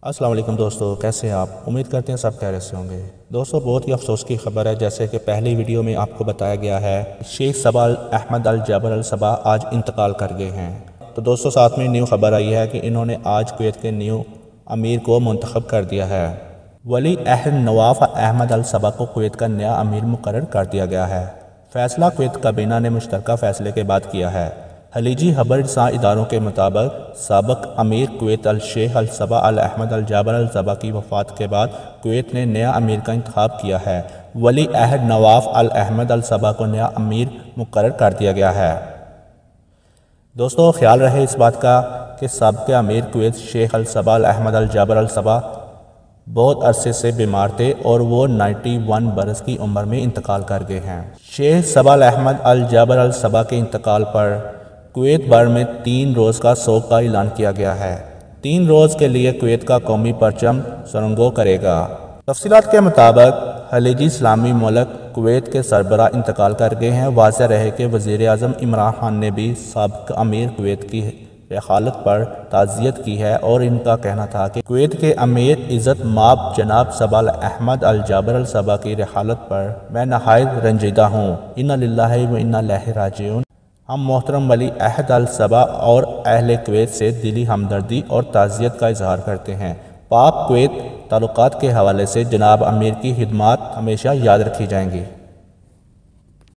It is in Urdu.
السلام علیکم دوستو، کیسے ہیں آپ؟ امید کرتے ہیں سب خیریت سے ہوں گے۔ دوستو، بہت ہی افسوس کی خبر ہے، جیسے کہ پہلی ویڈیو میں آپ کو بتایا گیا ہے، شیخ صبا احمد الجابر الصبا آج انتقال کر گئے ہیں۔ تو دوستو، ساتھ میں نیو خبر آئی ہے کہ انہوں نے آج کویت کے نیو امیر کو منتخب کر دیا ہے۔ ولی عہد نواف احمد الصبا کو کویت کا نیا امیر مقرر کر دیا گیا ہے۔ فیصلہ کویت کابینہ نے مشترکہ فیصلے کے بعد کیا ہے۔ خلیجی خبر رساں اداروں کے مطابق سابق امیر کویت الشیخ الصبا احمد الجابر الصبا کی وفات کے بعد کویت نے نیا امیر کا انتخاب کیا ہے۔ ولی عہد نواف احمد الصبا کو نیا امیر مقرر کر دیا گیا ہے۔ دوستو، خیال رہے اس بات کا کہ سابق امیر کویت شیخ الصبا احمد الجابر الصبا بہت عرصے سے بیمار تھے اور وہ 91 برس کی عمر میں انتقال کر گئے ہیں۔ شیخ صبا احمد الجابر الصبا کے انتقال پر کویت بھر میں 3 روز کا سوگ کا اعلان کیا گیا ہے۔ 3 روز کے لیے کویت کا قومی پرچم سرنگو کرے گا۔ تفصیلات کے مطابق خلیجی اسلامی ملک کویت کے سربراہ انتقال کر گئے ہیں۔ واضح رہے کہ وزیر اعظم عمران خان نے بھی سابق امیر کویت کی رحالت پر تعزیت کی ہے اور ان کا کہنا تھا کہ کویت کے امیر عزت مآب جناب صبا احمد الجابر الصبا کی رحالت پر میں نہایت رنجیدہ ہوں۔ انا للہ و انا الیہ راجعون۔ ہم محترم ولی عہد الصبا اور اہل کویت سے دلی ہمدردی اور تعزیت کا اظہار کرتے ہیں۔ پاک کویت تعلقات کے حوالے سے جناب امیر کی خدمات ہمیشہ یاد رکھی جائیں گی۔